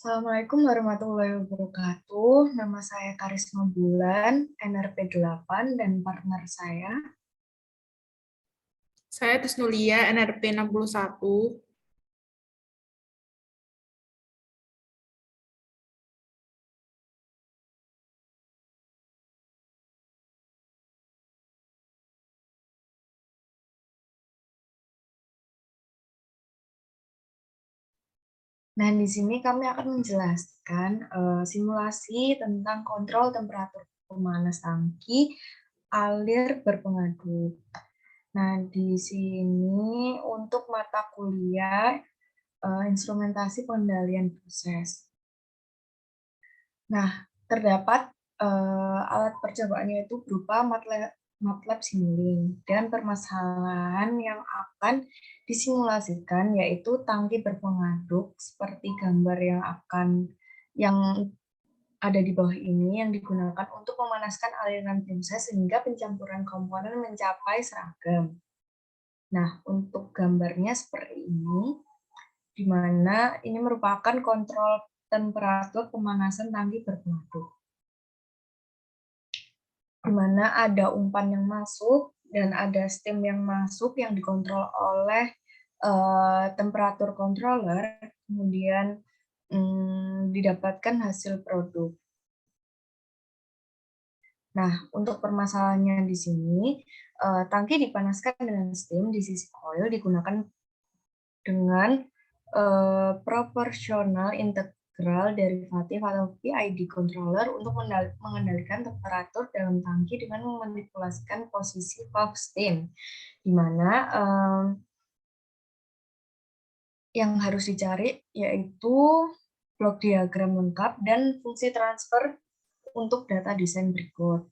Assalamualaikum warahmatullahi wabarakatuh. Nama saya Karisma Bulan, NRP 8, dan partner saya. Saya Tusnulia, NRP 61. Nah, di sini kami akan menjelaskan simulasi tentang kontrol temperatur pemanas tangki alir berpengaduk. Nah, di sini untuk mata kuliah instrumentasi pengendalian proses. Nah, terdapat alat percobaannya itu berupa MATLAB Simulink dan permasalahan yang akan disimulasikan yaitu tangki berpengaduk seperti gambar yang ada di bawah ini yang digunakan untuk memanaskan aliran proses sehingga pencampuran komponen mencapai seragam. Nah, untuk gambarnya seperti ini, di mana ini merupakan kontrol temperatur pemanasan tangki berpengaduk, di mana ada umpan yang masuk dan ada steam yang masuk yang dikontrol oleh temperatur controller, kemudian didapatkan hasil produk. Nah, untuk permasalahannya di sini, tangki dipanaskan dengan steam di sisi coil digunakan dengan proporsional integral derivatif atau PID controller untuk mengendalikan temperatur dalam tangki dengan memanipulasikan posisi valve steam, di mana yang harus dicari yaitu blok diagram lengkap dan fungsi transfer untuk data desain berikut.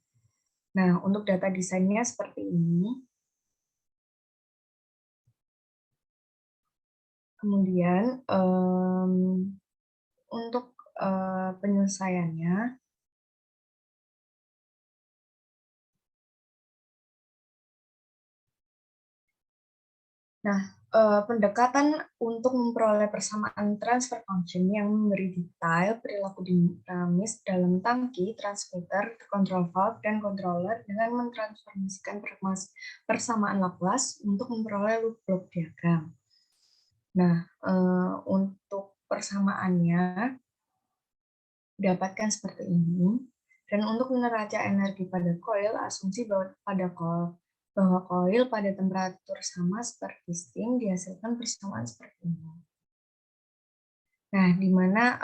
Nah, untuk data desainnya seperti ini. Kemudian untuk penyelesaiannya, nah, pendekatan untuk memperoleh persamaan transfer function yang memberi detail perilaku dinamis dalam tangki, transmitter, control valve, dan controller dengan mentransformasikan persamaan Laplace untuk memperoleh loop block diagram. Nah, untuk persamaannya dapatkan seperti ini. Dan untuk neraca energi pada coil, asumsi bahwa coil pada temperatur sama seperti steam dihasilkan persamaan seperti ini. Nah, di mana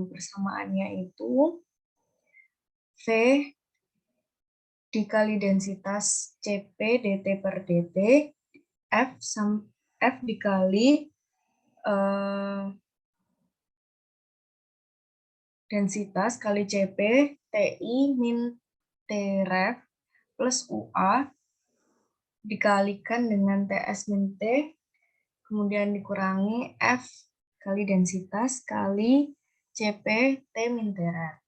persamaannya itu V dikali densitas Cp dt per dt, F dikali densitas kali Cp Ti min Tref plus UA dikalikan dengan Ts min T, kemudian dikurangi F kali densitas kali Cp T min Tref.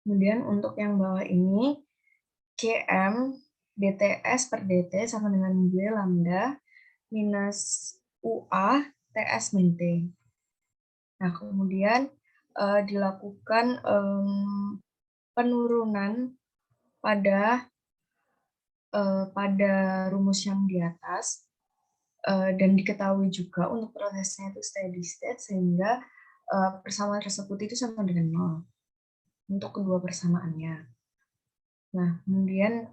Kemudian untuk yang bawah ini, Cm dTs per dt sama dengan G lambda minus UA Ts min T. Nah, kemudian dilakukan penurunan pada rumus yang di atas, dan diketahui juga untuk prosesnya itu steady state sehingga persamaan tersebut itu sama dengan 0 untuk kedua persamaannya. Nah, kemudian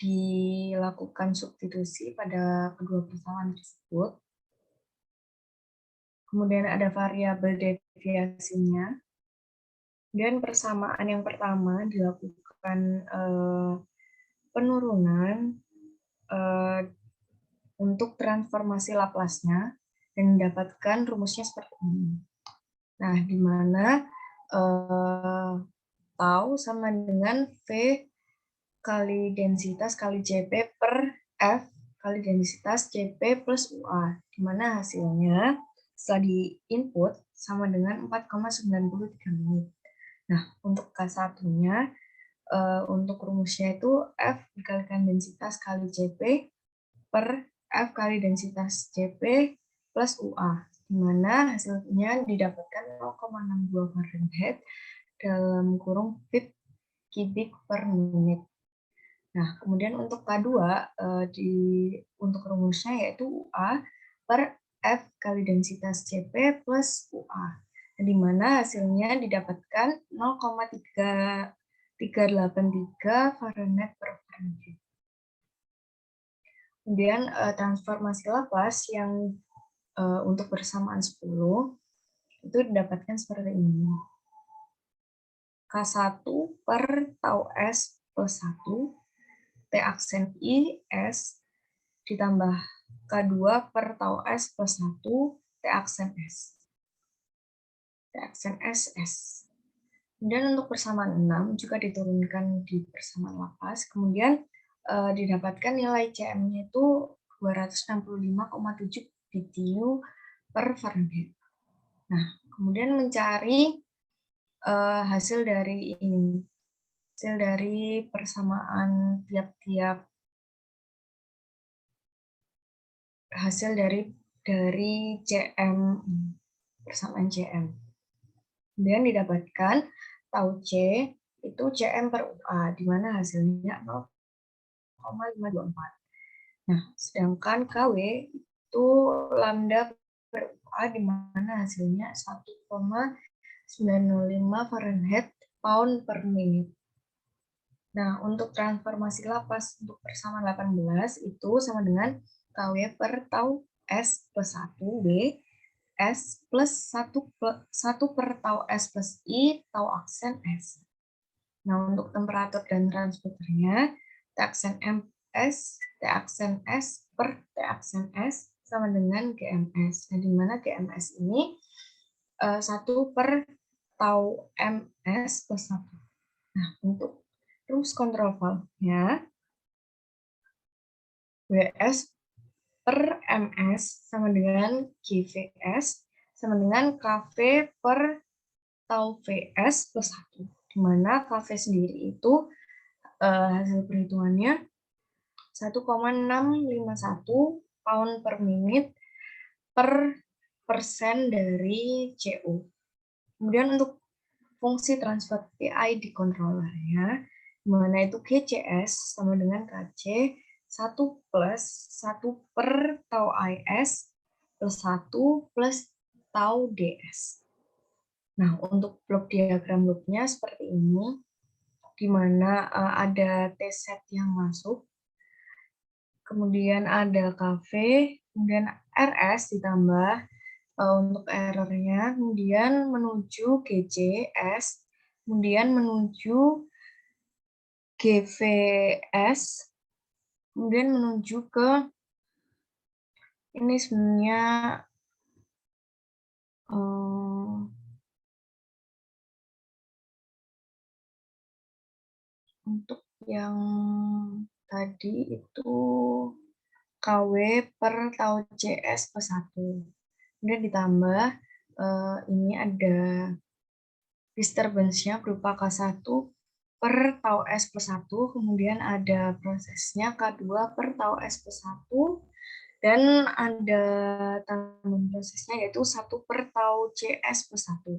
dilakukan substitusi pada kedua persamaan tersebut. Kemudian ada variabel deviasinya. Dan persamaan yang pertama dilakukan penurunan untuk transformasi Laplace-nya dan mendapatkan rumusnya seperti ini. Nah, di mana tau sama dengan V kali densitas kali Cp per F kali densitas Cp plus UA, di mana hasilnya setelah di input sama dengan 4,93 menit. Nah, untuk K1-nya, untuk rumusnya itu F dikalikan densitas kali Cp per F kali densitas Cp plus UA. di mana hasilnya didapatkan 0,62 Fahrenheit dalam kurung feet kubik per menit. Nah, kemudian untuk K2 untuk rumusnya yaitu UA per F kali densitas CP plus UA. Nah, di mana hasilnya didapatkan 0,383 Fahrenheit per Fahrenheit. Kemudian transformasi Laplace yang untuk persamaan 10 itu didapatkan seperti ini. K1 per tau S plus 1, T aksen I, S, ditambah K2 per tau S plus 1, T aksen S. T aksen S, S. Kemudian untuk persamaan 6 juga diturunkan di persamaan Laplace. Kemudian didapatkan nilai Cm-nya itu 265,7 BTU per Fahrenheit. Nah, kemudian mencari hasil dari ini, hasil dari persamaan tiap-tiap hasil dari Cm, persamaan Cm. Kemudian didapatkan tau C itu Cm per UA, di mana hasilnya 0,524. Nah, sedangkan KW itu lambda per UA, di mana hasilnya 1,905 Fahrenheit pound per menit. Nah, untuk transformasi Laplace untuk persamaan 18 itu sama dengan KW per tau S plus 1 B S plus 1 per tau S plus I tau aksen S. Nah, untuk temperatur dan transporternya, T aksen MS, T aksen S per T aksen S sama dengan GMS. Nah, di mana GMS ini 1 per tau MS plus 1. Nah, untuk rumus kontrol valve-nya, WS per MS sama dengan GVS sama dengan KV per tau VS plus 1. Di mana KV sendiri itu hasil perhitungannya 1,651 pound per menit per persen dari CO. Kemudian untuk fungsi transfer PI di controllernya, di mana itu GCS sama dengan KC 1 plus 1 per tau IS plus 1 plus tau DS. Nah, untuk blok diagram loopnya seperti ini, di mana ada T-set yang masuk, kemudian ada KV, kemudian RS ditambah untuk errornya, kemudian menuju GCS, kemudian menuju GVS, kemudian menuju ke ini sebenarnya untuk yang tadi itu KW per tau CS plus 1. Kemudian ditambah ini ada disturbance-nya berupa K1 per tau S plus 1, kemudian ada prosesnya K2 per tau S plus 1, dan ada tambahan prosesnya yaitu 1 per tau CS plus 1.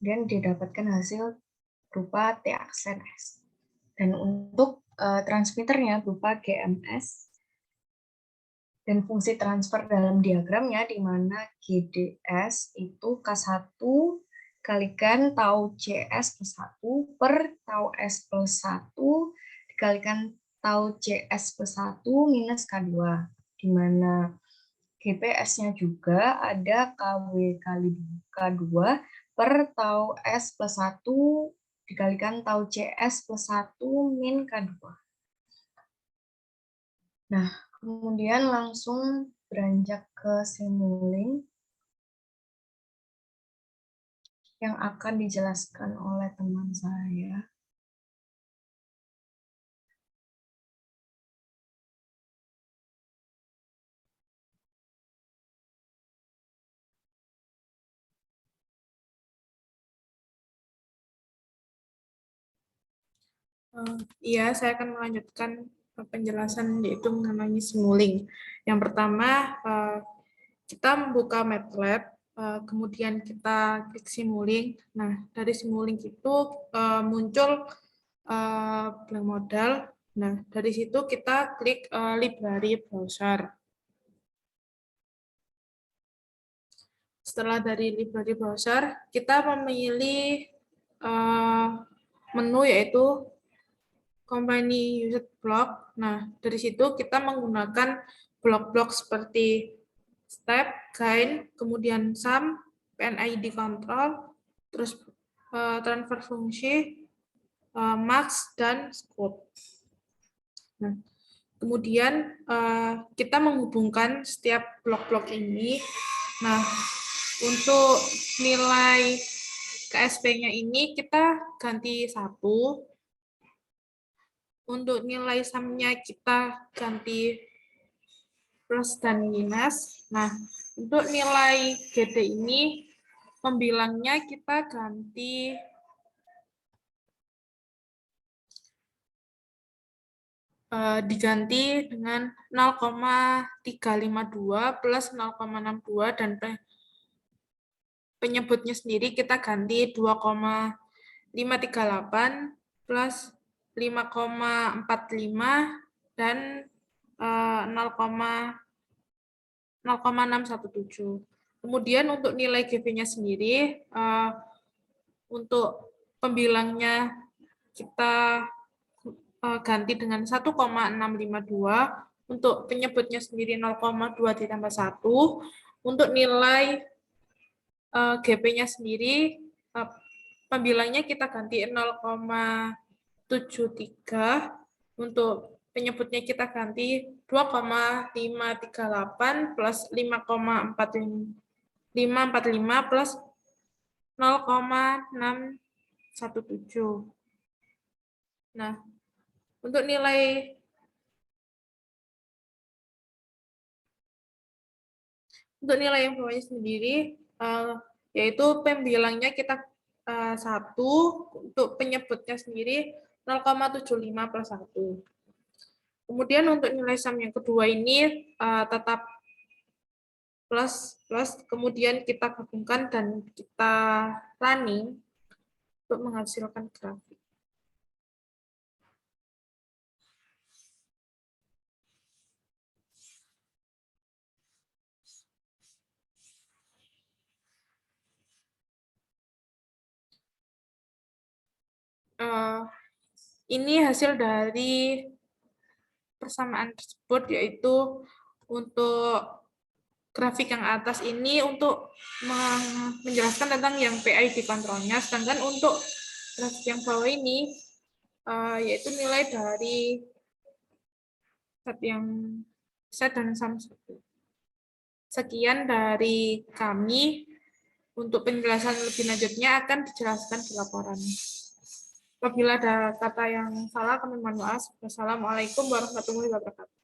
Dan didapatkan hasil berupa T aksen S. Dan untuk transmitternya berupa GMS, dan fungsi transfer dalam diagramnya di mana GDS itu K1 dikalikan tau CS plus 1 per tau S plus 1 dikalikan tau CS plus 1 minus K2, di mana GPS-nya juga ada KW kali K2 per tau S plus 1 dikalikan tau CS plus 1 min K2. Nah, kemudian langsung beranjak ke simulink yang akan dijelaskan oleh teman saya. Iya, saya akan melanjutkan penjelasan yaitu mengenai simulink. Yang pertama, kita membuka MATLAB kemudian kita klik Simulink. Nah, dari Simulink itu muncul blank modal. Nah, dari situ kita klik library browser. Setelah dari library browser, kita memilih menu yaitu company used block. Nah, dari situ kita menggunakan blok-blok seperti step, gain, kemudian sum, PNID control, terus transfer fungsi, max, dan scope. Nah, kemudian kita menghubungkan setiap blok-blok ini. Nah, untuk nilai KSP-nya ini kita ganti 1. Untuk nilai sum-nya kita ganti plus dan minus. Nah, untuk nilai GD ini pembilangnya kita ganti diganti dengan 0,352 plus 0,62 dan penyebutnya sendiri kita ganti 2,538 plus 5,45 dan 0,617. Kemudian untuk nilai GP-nya sendiri, untuk pembilangnya kita ganti dengan 1,652, untuk penyebutnya sendiri 0,2 ditambah 1, untuk nilai GP-nya sendiri, pembilangnya kita ganti 0,73, untuk penyebutnya kita ganti 2,538 plus 5,45 plus 0,617. Nah, untuk nilai yang bawahnya sendiri, yaitu pembilangnya kita 1, untuk penyebutnya sendiri 0,75 plus 1. Kemudian untuk nilai sum yang kedua ini tetap plus, kemudian kita gabungkan dan kita running untuk menghasilkan grafik. Ini hasil dari persamaan tersebut, yaitu untuk grafik yang atas ini untuk menjelaskan tentang yang PID kontrolnya, sedangkan untuk grafik yang bawah ini yaitu nilai dari set dan sum 1. Sekian dari kami. Untuk penjelasan lebih lanjutnya akan dijelaskan di laporan. Apabila ada kata yang salah, kami mohon maaf. Wassalamualaikum warahmatullahi wabarakatuh.